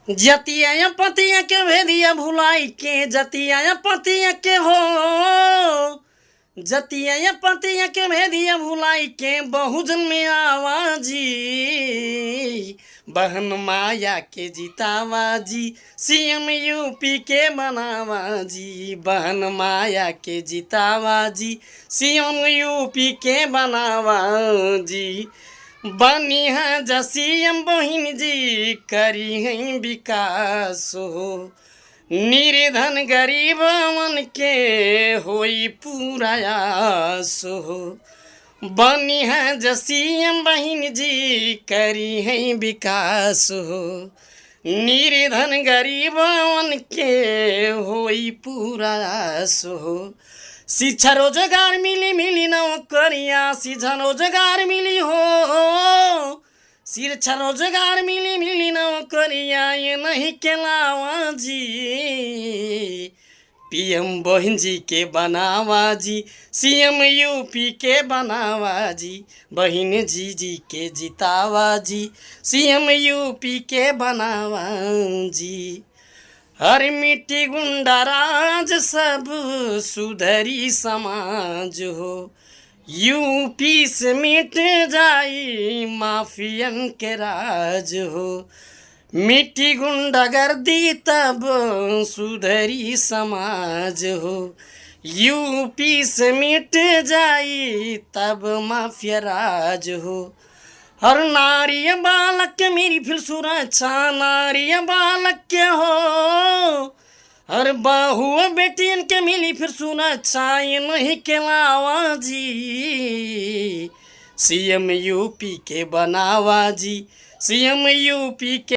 जतिया पतिया के भेदिया भुलाई के जतिया पतिया के हो जतिया पतिया के भेदिया भुलाई के बहुजन में आवाजी बहन माया के जितावा जी सीएम यूपी के बनावा जी बहन माया के जितावा जी सीएम यूपी के बनावा जी बनी है जसीएम बहिन जी करी है विकास हो निर्धन गरीबन के होई पूरा आस हो बनी है जसीएम बहिन जी करी है विकास हो निर्धन गरीबन के होई पूरा आस हो शिक्षा रोजगार मिली मिली नौकरिया शिक्षा रोजगार मिली हो शिक्षा रोजगार मिली मिली नौकरिया ये नहीं केलावा जी पीएम बहन जी के बनावा जी सीएम यूपी के बनावा जी बहन जी के जितावा जी सीएम यूपी के बनावा जी हर मिट्टी गुंडा राज सब सुधरी समाज हो यूपी से मिट जाई माफियन के राज हो मिट्टी गुंडागर्दी तब सुधरी समाज हो यूपी से मिट जाई तब माफिया राज हो हर नारी बालक के मेरी फिर सुरक्षा नारी बालक के हो हर बहू बेटियन के मिली फिर सुरक्षा ये नहीं केलावा जी सीएम यूपी के बनावा जी सीएम यूपी के